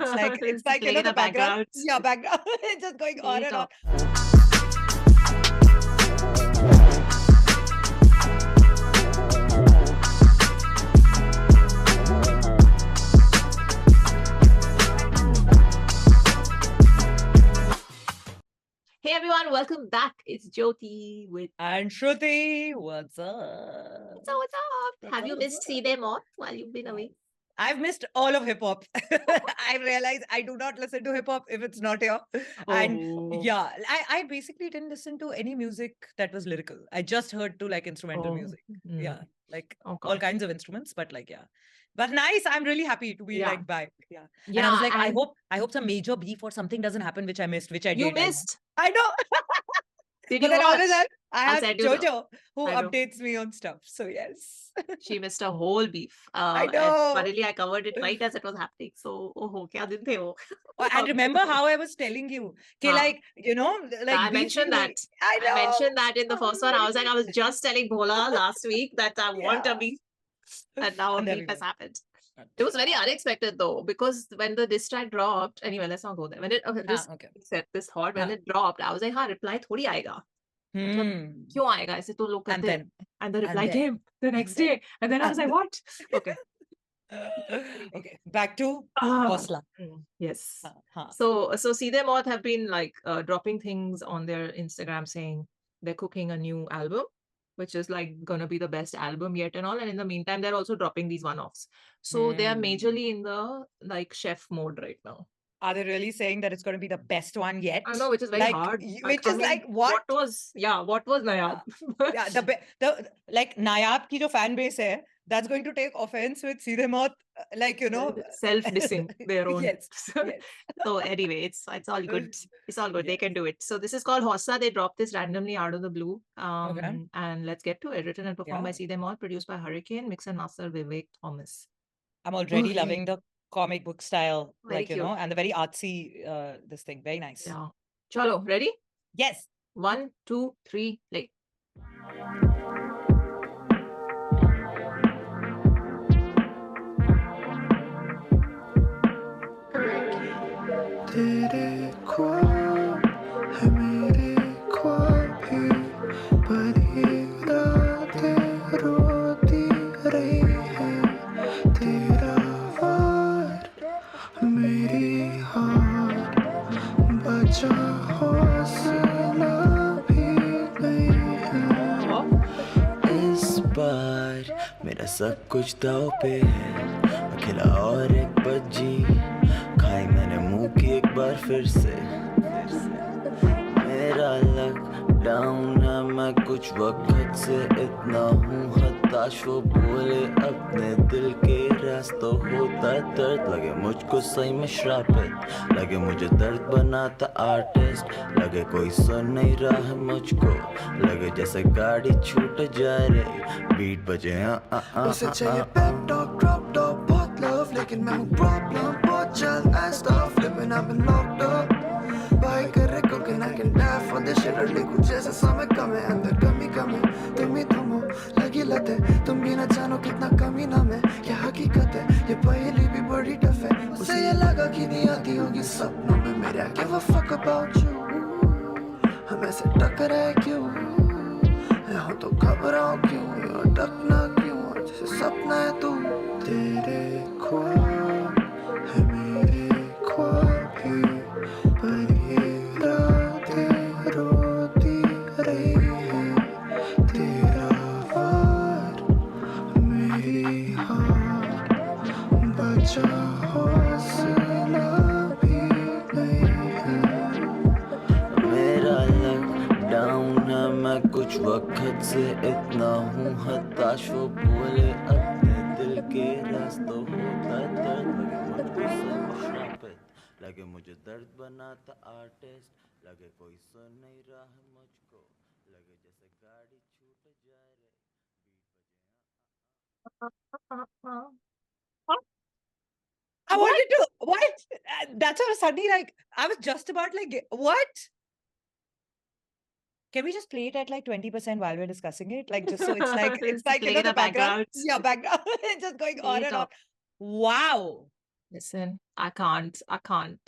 It's like playing in the the background. Yeah, background. It's just going on and on. Hey everyone, welcome back. It's Jyoti with And Shruti, what's up? What's up? Have you missed Seedhe Maut while you've been away? I've missed all of hip hop. I realize I do not listen to hip hop if it's not here. And Oh. yeah, I basically didn't listen to any music that was lyrical. I just heard to like instrumental music. Yeah, like all kinds of instruments, but like, yeah. But nice. I'm really happy to be like back. Yeah. And I was like, I hope some major beef or something doesn't happen, which I missed, which I You did. missed. I know. Did But you then all of watch? a sudden, I I'll have send you the- Jojo who I know. updates me on stuff. So yes. She missed a whole beef. I And know. finally, I covered it right as it was happening. So, kya din the wo? And remember how I was telling you, like, you know, like I mentioned that. I know. I mentioned that in the first one. I was like, I was just telling Bhola last week that I want a beef. And now a beef has happened. It was very unexpected though, because when the diss track dropped, anyway, let's not go there. When it set this hot, when it dropped, I was like, reply thodi aayega. क्यों आएगा ऐसे तो लोग करते हैं. And the reply came the next day, and then I was like, what? Okay. Okay, back to Hausla. Yes. So Seedhe Maut have been like dropping things on their Instagram saying they're cooking a new album, which is like gonna be the best album yet and all. And in the meantime, they're also dropping these one-offs. So they are majorly in the like chef mode right now. Are they really saying that it's going to be the best one yet? I know, which is very hard. Which is like what? What was Nayab? Yeah, the like Nayab ki jo fan base hai, that's going to take offense with Seedhe Maut, like, you know, self-dissing their own. Yes. So anyway, it's all good. It's all good. They can do it. So this is called Hausla. They dropped this randomly out of the blue. And let's get to it. Written and performed by Seedhe Maut, produced by Hurricane, mix and master Vivek Thomas. I'm already loving the comic book style, very like, you know, and the very artsy, this thing. Very nice. Yeah. Chalo, ready? Yes. 1, 2, 3, play. तेरे ख्वाब है मेरे ख्वाब ही पर ये रातें रोती रही है तेरा वार मेरी हार बचा हौसला भी नहीं है इस बार मेरा सब कुछ दाव पे है अकेला और एक बज्जी खाई मैंने मुंह की एक बार फिर से मेरा लॉकडाउन है मैं कुछ वक्त से इतना हूँ हताश वो बोले अपने दिल के रास्तों होता दर्द लगे मुझको सही में श्रापित लगे मुझे दर्द बनाता आर्टिस्ट लगे कोई सुन नहीं रहा है मुझको लगे जैसे गाड़ी छूट जा रही बीट बजे उसे चाहिए पेप टॉक ड्रॉप टॉप बहुत लव लेकिन मैं हूँ प्रॉब्लम बहुत जल्द I stop flipping I've been locked up by कर रहे cocaine I can die for this shit अड़ली कुछ ऐसा समय कम है अंदर कमी तुम ही तुम हो लगी लत है तुम भी ना जानो कितना कमी नाम है ये हकीकत है ये पहेली भी बड़ी टफ है उसे ये लगा कि नहीं आती होगी सपनों में मेरे I give a fuck about you हम ऐसे टकराए क्यों मैं हूँ तो घबराओ क्यों अटकना क्यों जैसे सपना है तू तेरे ख्वाब है मेरे ख्वाब ही पर ये रातें रोती रही है तेरा वार मेरी हार बचा हौसला भी नहीं है मेरा लॉकडाउन है मैं कुछ वक्त से इतना हूँ हताश वो बोले अपने दिल के रास्तों होता दर्द लगे मुझको श्रापित लगे मुझे दर्द बनाता आर्टिस्ट लगे कोई सुन नहीं रहा है मुझको लगे जैसे गाड़ी छूट जा रही I wanted to what? That's how suddenly like I was just about like what? Can we just play it at like 20% while we're discussing it? Like just so it's like you know, the background. Yeah, background. It's just going on and on. Wow. Listen, I can't.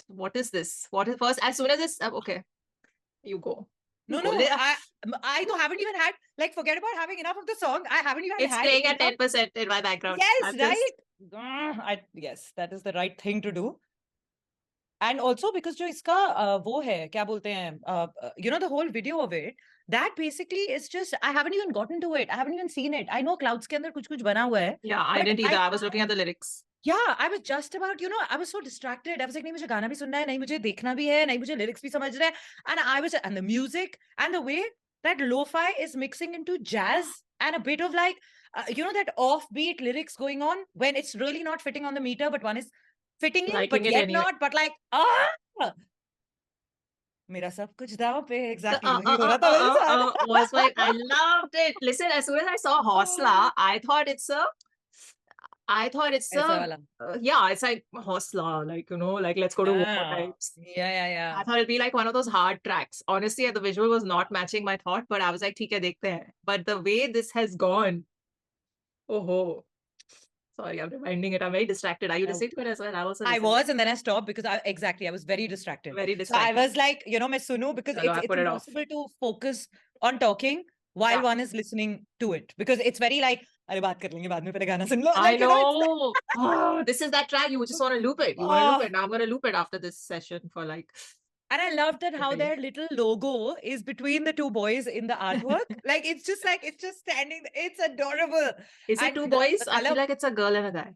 What is this? What is first? As soon as this, okay, you go. No, I haven't even had, like, forget about having enough of the song. I haven't even it's had playing enough. at 10% in my background. Yes, right. Yes, that is the right thing to do. And also because जो इसका वो है, क्या बोलते हैं, the whole video of it, that basically is just, I haven't even gotten to it. I haven't even seen it. I know clouds के अंदर कुछ बना हुआ है. Yeah, I didn't either. I was looking at the lyrics. Yeah, I was just about, I was so distracted. I was like, नहीं मुझे गाना भी सुनना है, नहीं मुझे देखना भी है, नहीं मुझे lyrics भी समझ रहे हैं. And the music and the way that lo-fi is mixing into jazz and a bit of like, that offbeat lyrics going on when it's really not fitting on the meter, but one is fitting in, but yet anyway. Not, but like, मेरा सब कुछ दाव पे, exactly. Was like, I loved it. Listen, as soon as I saw Hausla, I thought it's a yeah, it's like Hausla, like, like let's go to war types. Yeah. I thought it'd be like one of those hard tracks. Honestly, the visual was not matching my thought, but I was like, theek hai, dekhte hain. But the way this has gone, oh. Sorry, I'm reminding it. I'm very distracted. Are you listening to it as well? I was, and then I stopped because I was very distracted. So I was like, मैं सुनूं because it's impossible to focus on talking while one is listening to it because it's very like, अरे बात कर लेंगे बाद में पहले गाना सुन लो. I know. This is that track you just want to loop it. You want to loop it. Now I'm going to loop it after this session for like. And I loved that how their little logo is between the two boys in the artwork. Like, it's just standing. It's adorable. Is it two boys? I feel like it's a girl and a guy.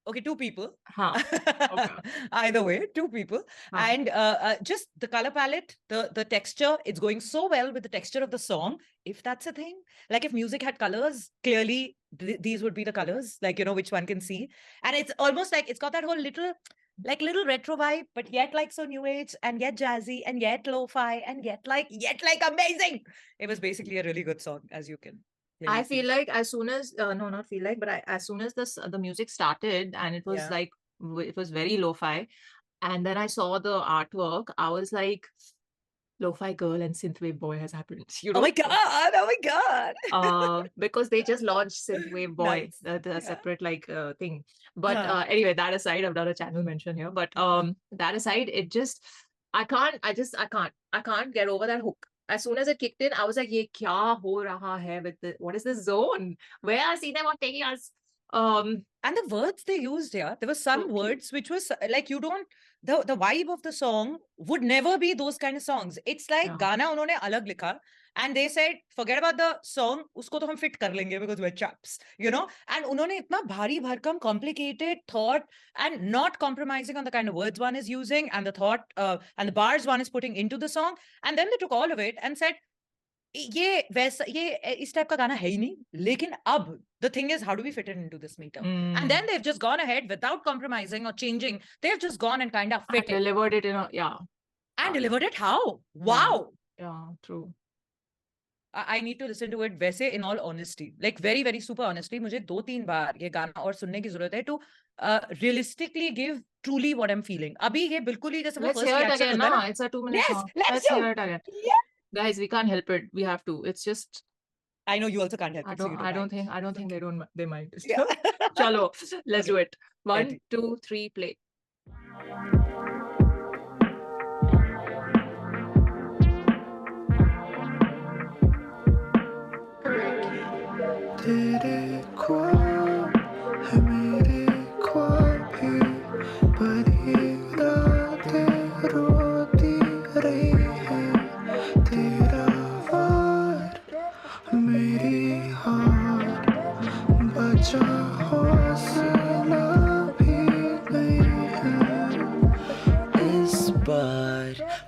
Okay, two people. Okay. Either way, two people. And just the color palette, the texture, it's going so well with the texture of the song. If that's a thing. Like, if music had colors, clearly these would be the colors. Like, which one can see. And it's almost like, it's got that whole little retro vibe, but yet like so new age and yet jazzy and yet lo-fi and yet like amazing. It was basically a really good song, as you can. I feel like as soon as as soon as the music started and it was like it was very lo-fi, and then I saw the artwork, I was like, lo-fi girl and synthwave boy has happened. Oh my god! Because they just launched synthwave boy, the separate thing. But anyway, that aside, I've done a channel mention here. But that aside, it just I can't get over that hook. As soon as it kicked in, I was like, "Ye kya ho raha hai with the, what is this zone? Where are Seedhe Maut taking us?" And the words they used here, there were some words which was like, you don't, the vibe of the song would never be those kind of songs. It's like Gana unhone alag likha and they said, forget about the song, usko to hum fit kar lenge because we're chaps, and unhone itna bhari bharkam, complicated thought and not compromising on the kind of words one is using and the thought and the bars one is putting into the song. And then they took all of it and said, ये इस type का गाना है ही नहीं, लेकिन अब the thing is, how do we fit it into this meter? And then they've just gone ahead without compromising or changing. They've just gone and kind of fit it. Delivered it And delivered it how? Wow. Yeah, true. I need to listen to it वैसे in all honesty, like very very super honestly. मुझे 2-3 बार ये गाना और सुनने की जरूरत है to realistically give truly what I'm feeling. अभी ये बिल्कुल ही जैसे Let's hear it again. No, it's a 2-minute song. Let's hear it again. Yeah. Guys, we can't help it. We have to. It's just. I know you also can't help it. I don't think they mind. Yeah. Chalo, let's do it. 1, 2, 3, play.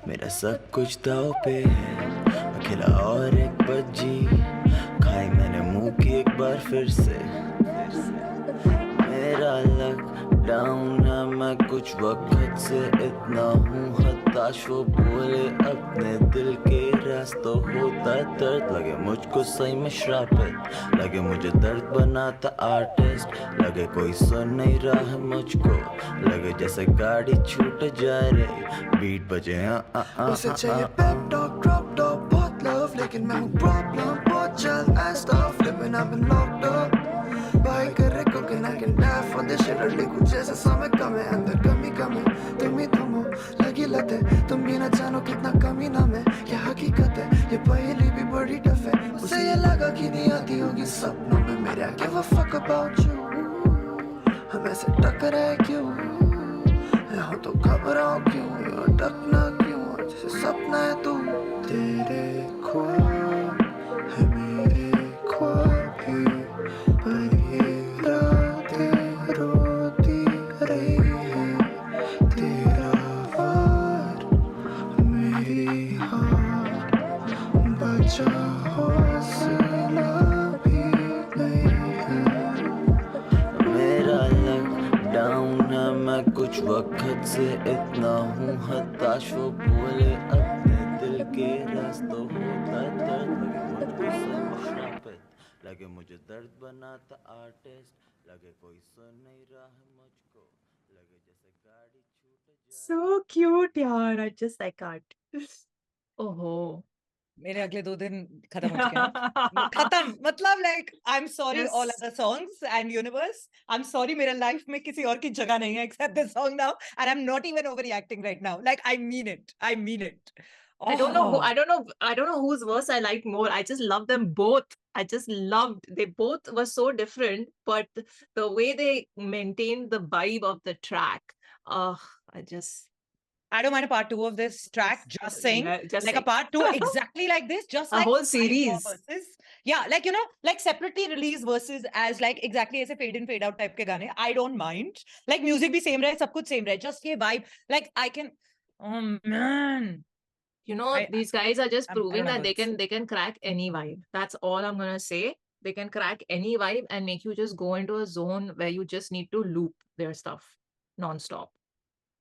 मेरा सब कुछ दाव पे है, अकेला और एक बज्जी खाई मैंने मुंह की एक बार फिर से मेरा लॉकडाउन है, मैं कुछ वक्त से इतना हूँ हताश, वो बोले अपने दिल के रास्तों होता दर्द, लगे मुझको सही में श्रापित, लगे मुझे दर्द बनाता आर्टिस्ट, लगे कोई सुन नहीं रहा है मुझको, लगे जैसे गाड़ी छूट जा रही, बीट बजे उसे चाहिए पेप टॉक ड्रॉप टॉप बहुत लव, लेकिन मैं हूँ प्रॉब्लम बहुत जल्द I stop living, I've been locked up, buy कर रहे cocaine, I can die for this. नशे लड़ ले कुछ ऐसा समय कम है अंदर कमी कम है तुम ही तुम हो लगी लत है तुम भी ना जानो कितना कमी नाम है क्या हकीकत है ये पहेली भी बड़ी टफ है उसे ये लगा कि नहीं आती होगी सपनों में मेरे I give a fuck about you हम ऐसे टकराए क्यों यहाँ तो घबराओ क्यों अटकना क्यों जैसे सपना है तू तेरे ख्वाब है मेरे ख्वाब ही पर ये रातें रोती रही है तेरा वार मेरी हार बचा हौसला भी नहीं है मेरा लॉकडाउन है मैं कुछ वक्त से इतना हूँ हताश वो बोले अपने दिल के रास्तों होता दर्द लगे मुझको श्रापित लगे मुझे दर्द बनाता आर्टिस्ट लगे कोई सुन नहीं रहा है मुझको लगे जैसे गाड़ी छूट जाए So cute, yaar. I just, I can't. Oh. मेरे अगले 2 दिन खत्म हो चुके हैं खत्म मतलब like I'm sorry Yes. all other songs and universe I'm sorry मेरे life में किसी और की जगह नहीं है except this song now and I'm not even overreacting right now like I mean it I don't know who, Oh. I don't know whose verse I like more. I just love them both. I just loved, they both were so different, but the way they maintained the vibe of the track, I don't mind a part 2 of this track, just saying. Just like saying. a part 2 exactly like this, just A like whole 5 more series. verses. Yeah, like you know, like separately release verses as like exactly as a fade in, fade out type ke gaane. I don't mind. Like music bhi same rahe, sab kuch same rahe. Just ye vibe. Like I can, oh man. You know, these guys are just proving that words. they can crack any vibe. That's all I'm gonna say. They can crack any vibe and make you just go into a zone where you just need to loop their stuff non-stop.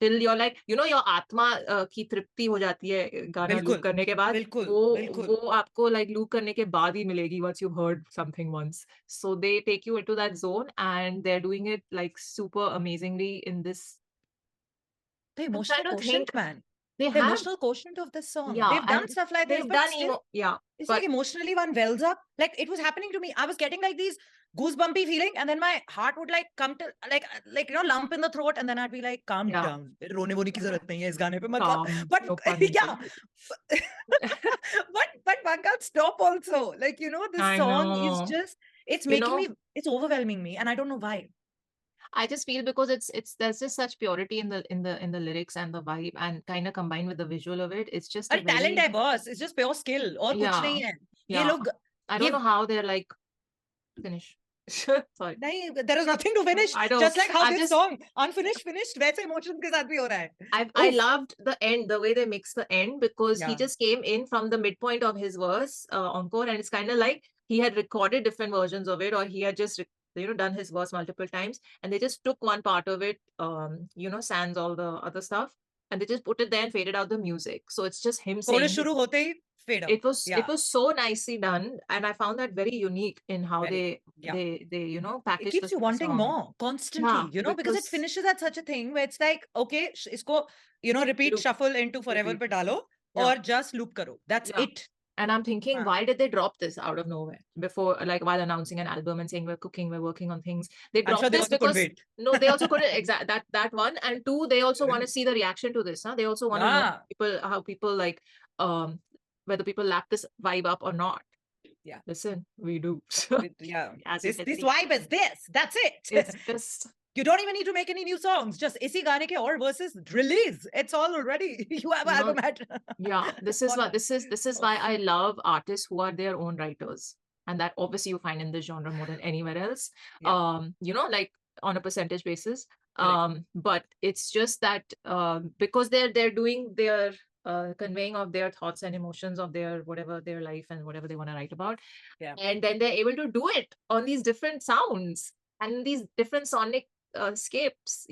Till you're like, you know, your आत्मा की तृप्ति हो जाती है गाना loop करने के बाद वो आपको like loop करने के बाद ही मिलेगी once you've heard something once. So they take you into that zone and they're doing it like super amazingly in this. The emotional quotient, man. The emotional quotient of this song. Yeah, they've done stuff like this, but still, it's like emotionally one wells up. Like it was happening to me. I was getting like these goosebumpy feeling, and then my heart would like come to like you know lump in the throat, and then I'd be like, calm down. रोने वोने की जरूरत नहीं है इस गाने पे मतलब. But yeah, but one can't stop also. Like you know, this song is just it's making me it's overwhelming me, and I don't know why. I just feel because there's just such purity in the lyrics and the vibe and kind of combined with the visual of it. It's just a talent hai boss. It's just pure skill. और कुछ नहीं है. ये लोग I don't know how they're like finish. Sorry. नहीं, there is nothing to finish. I don't. Just like how this song unfinished finished वैसे emotions के साथ भी हो रहा है. I loved the end, the way they mixed the end because he just came in from the midpoint of his verse encore and it's kind of like he had recorded different versions of it or he had just done his verse multiple times and they just took one part of it sans all the other stuff and they just put it there and faded out the music, so it's just him saying शुरू होते ही fade out. It was so nicely done and I found that very unique in how they packaged it keeps you wanting song. more constantly, because it finishes at such a thing where it's like okay isko repeat loop, shuffle into forever pe dalo or just loop karo, that's it. And I'm thinking, why did they drop this out of nowhere before, like while announcing an album and saying we're cooking, we're working on things? They dropped this because they also couldn't that one, and two, they also want to see the reaction to this. They also want to know how people like whether people lap this vibe up or not. Yeah, listen, we do. This vibe is this. That's it. It's just. You don't even need to make any new songs. Just isi gaane ke or verses release. It's all already. You have an album at. Yeah, this is why I love artists who are their own writers, and that obviously you find in this genre more than anywhere else. Yeah. Like on a percentage basis. But it's just that because they're doing their conveying of their thoughts and emotions of their whatever their life and whatever they want to write about. Yeah. And then they're able to do it on these different sounds and these different sonic scapes,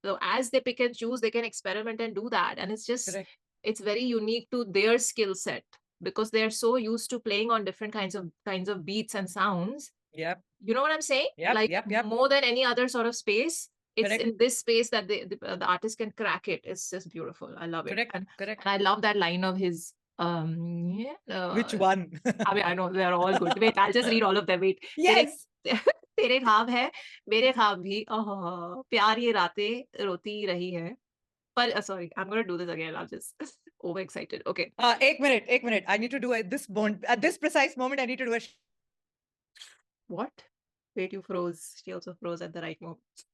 so as they pick and choose, they can experiment and do that, and it's just it's very unique to their skill set because they're so used to playing on different kinds of beats and sounds. Yep. You know what I'm saying? Yep. More than any other sort of space, it's in this space that the artist can crack it. It's just beautiful. I love it. Correct. And I love that line of his. Which one? I mean, I know they're all good. Wait, I'll just read all of them. Wait. Yes. तेरे ख्वाब है मेरे ख्वाब भी प्यार ये रातें रोती रही है पर sorry I'm gonna do this again I'm just overexcited okay एक minute I need to do this moment at this precise moment I need to do a what wait you froze she also froze at the right moment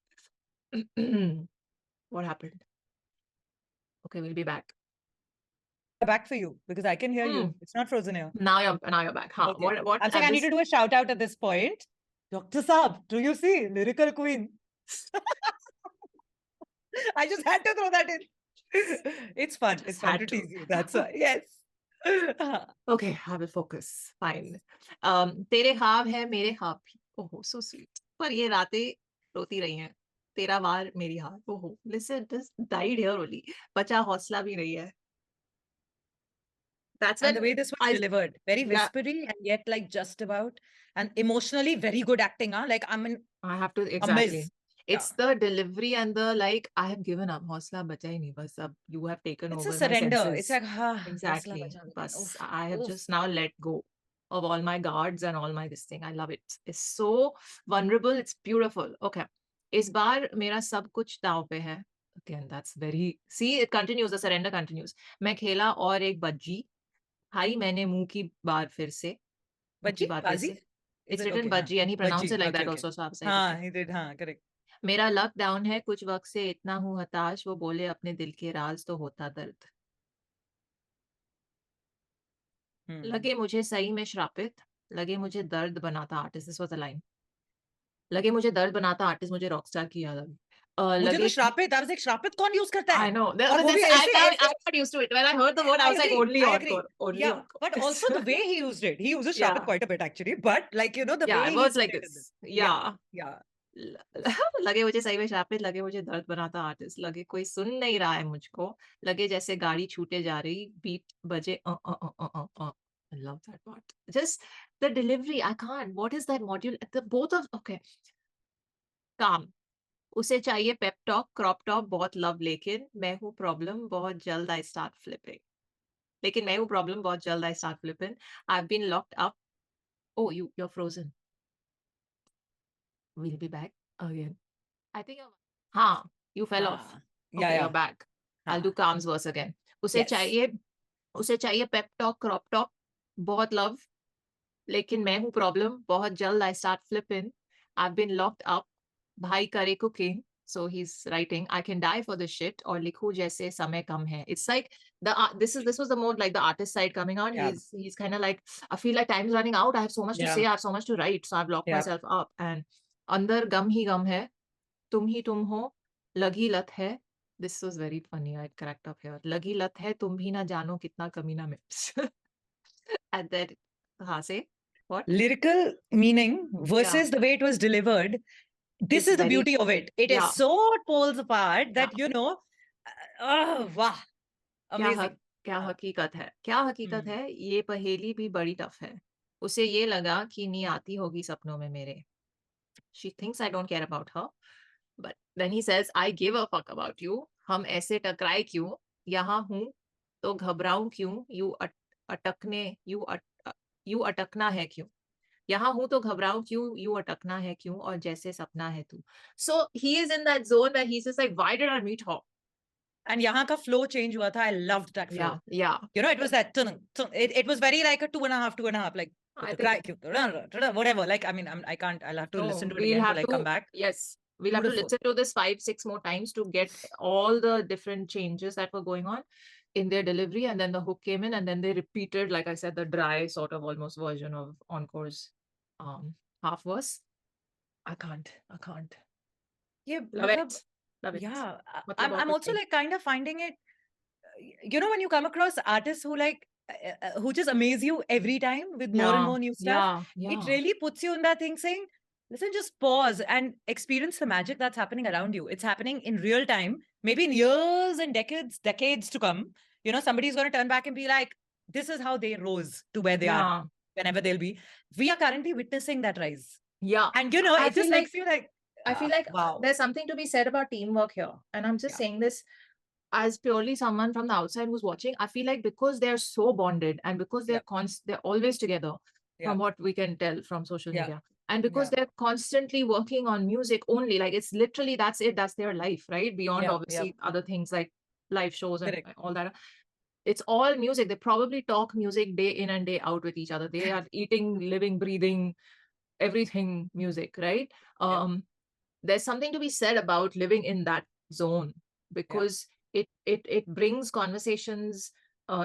what happened okay we'll be back for you because I can hear you. It's not frozen here. now you're back huh? Okay. What I'm saying I need to do a shout out at this point. Dr. Saab, do you see lyrical queen? I just had to throw that in. It's fun. It's fun to tease you. That's why. Yes. Okay, I will focus. Fine. तेरे ख्वाब है मेरे ख्वाब भी. Oh, so sweet. पर ये रातें रोती रही हैं. तेरा वार मेरी हार. Oh, listen, this died here only. बचा हौसला भी नहीं है. That's and the way this was delivered, very whispery and yet like just about, and emotionally very good acting. Like I have to exactly. It's the delivery and the like. I have given up. Hausla bacha hi nahi. Bas ab you have taken it's over a surrender. my senses. It's like exactly. Bas I have just now let go of all my guards and all my this thing. I love it. It's so vulnerable. It's beautiful. Okay. इस बार मेरा सब कुछ दाव पे है. Again, that's very. See, it continues. The surrender continues. मैं खेला और एक बज्जी. हाई मैंने मुंह की बार फिर से. बज्जी बाजी. It's written bajji and he pronounced it like that also. So आप हाँ, he did. हाँ, correct. मेरा लॉकडाउन है कुछ वक्त से इतना हूँ हताश वो बोले अपने दिल के राज तो होता दर्द लगे मुझे सही में श्रापित लगे मुझे दर्द बनाता artist this was a line लगे मुझे दर्द बनाता आर्टिस्ट मुझे रॉकस्टार की याद आ मुझे तो श्रापित I was like श्रापित कौन यूज करता है I know I got used to it when I heard the word I was like only hardcore only yeah but also the way he used it he uses श्रापित quite a bit actually but like you know the way words like this yeah लगे मुझे सही में श्रापित लगे मुझे दर्द बनाता आर्टिस्ट लगे कोई सुन नहीं रहा है मुझको लगे जैसे गाड़ी छूटे जा रही बीट बजे I love that part. Just the delivery. I can't. What is that module? The both of okay. Calm. उसे चाहिए पेप टॉक क्रॉप टॉप बहुत लव लेकिन मैं हूँ प्रॉब्लम बहुत जल्द आई स्टार्ट फ्लिपिंग लेकिन मैं हूँ प्रॉब्लम बहुत जल्द I start flipping I have been locked up oh you're frozen we'll be back again I think you fell off okay, you're back I'll do calms verse again उसे चाहिए pep talk crop top बहुत love लेकिन मैं हूँ problem बहुत जल्द I start flipping I have been locked up भाई करे cooking so he's writing I can die for this shit or likhu jaise samay kam hai it's like this was the mode like the artist side coming out he's kind of like I feel like time is running out I have so much to say I have so much to write so I've locked myself up and andar gum hi gum hai tum hi tum ho lagi lat hai this was very funny I cracked up here lagi lat hai tum bhi na jano kitna kamina mein and then say what lyrical meaning versus the way it was delivered this is the beauty of it it is so poles apart that you know wow amazing क्या हकीकत है ये पहेली भी बड़ी tough है उसे ये लगा कि नहीं आती होगी सपनों में मेरे she thinks I don't care about her but then he says I give a fuck about you हम ऐसे टकराए क्यों यहाँ हूँ तो घबराऊं क्यों यू अटकना है क्यों यहाँ हूँ तो घबराऊं क्यों यू अटकना है क्यों और जैसे सपना है तू so he is in that zone where he's just like why did I meet her and यहाँ का flow change हुआ था I loved that flow you know it was that it was very like a 2.5 like whatever like I mean I'll have to listen to it again to like come back yes we'll have to listen to this 5-6 more times to get all the different changes that were going on in their delivery and then the hook came in and then they repeated like I said the dry sort of almost version of Encore's half verse I can't love it yeah I'm also like kind of finding it you know when you come across artists who like who just amaze you every time with more and more new stuff it really puts you in that thing saying listen just pause and experience the magic that's happening around you it's happening in real time maybe in years and decades to come you know somebody's going to turn back and be like this is how they rose to where they are whenever they'll be we are currently witnessing that rise and you know it just makes you like I feel like wow. There's something to be said about teamwork here and I'm just saying this as purely someone from the outside who's watching I feel like because they're so bonded and because they're they're always together from what we can tell from social media And because they're constantly working on music only, like it's literally, that's it, that's their life, right? Beyond obviously other things like live shows and all that. It's all music. They probably talk music day in and day out with each other. They are eating, living, breathing, everything music, right? There's something to be said about living in that zone, because it brings conversations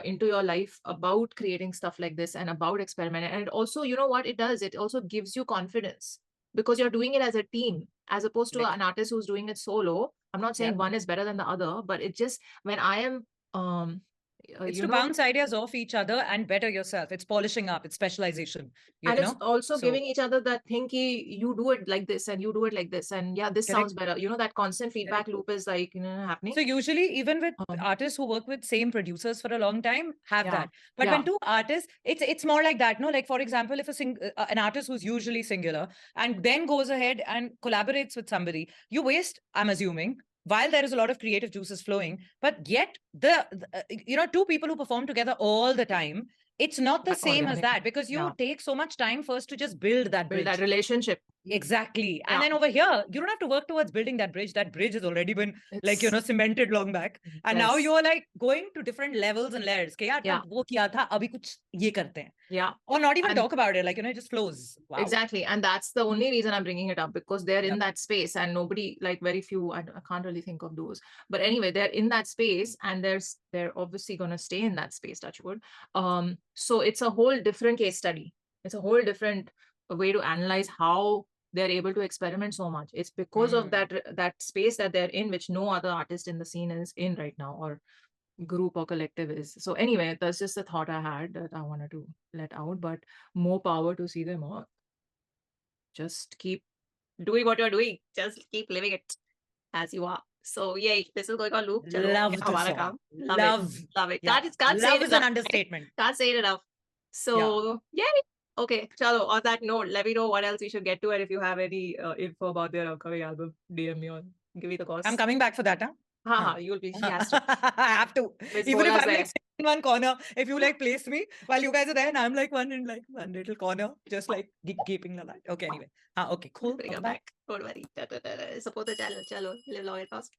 into your life about creating stuff like this and about experimenting. And also, you know what it does? It also gives you confidence, because you're doing it as a team, as opposed to an artist who's doing it solo. I'm not saying one is better than the other, but it just, when I am it's to bounce ideas off each other and better yourself. It's polishing up, it's specialization, and it's also giving each other that thing, you do it like this and you do it like this, and this sounds better. That constant feedback loop is like happening. So usually, even with artists who work with same producers for a long time, have that. But when two artists, it's more like that, no? Like, for example, if an artist who's usually singular and then goes ahead and collaborates with somebody, you waste, I'm assuming, while there is a lot of creative juices flowing, but yet two people who perform together all the time, it's not the same as that, because you take so much time first to just build that bridge. That relationship. Exactly. And then over here, you don't have to work towards building that bridge. That bridge has already been cemented long back. And now you're like going to different levels and layers. Wo kiya tha, abhi kuch ye karte hain. Yeah. Or not even talk about it. Like, it just flows. Wow. Exactly. And that's the only reason I'm bringing it up, because they're in that space, and nobody, like very few, I can't really think of those. But anyway, they're in that space, and they're obviously going to stay in that space, touch wood. So it's a whole different case study. It's a whole different way to analyze how they're able to experiment so much. It's because of that space that they're in, which no other artist in the scene is in right now, or group or collective is. So anyway, that's just a thought I had that I wanted to let out. But more power to Seedhe Maut. Just keep doing what you're doing. Just keep living it as you are. So yay, this is going on loop. Love the song. Love it. Yeah. Can't say love it is an understatement. Can't say it enough. So yay. Okay, chalo, on that note, let me know what else we should get to, and if you have any info about their upcoming album, DM me on Give Me the Cause. I'm coming back for that, huh? You'll be, she has to. I have to. Even if I'm like in one corner, if you like place me while you guys are there, and I'm like one little corner, just like keeping the light. Okay, anyway. Okay, cool. Bring her back. Don't worry. Support the channel. Chalo, live long and prosper.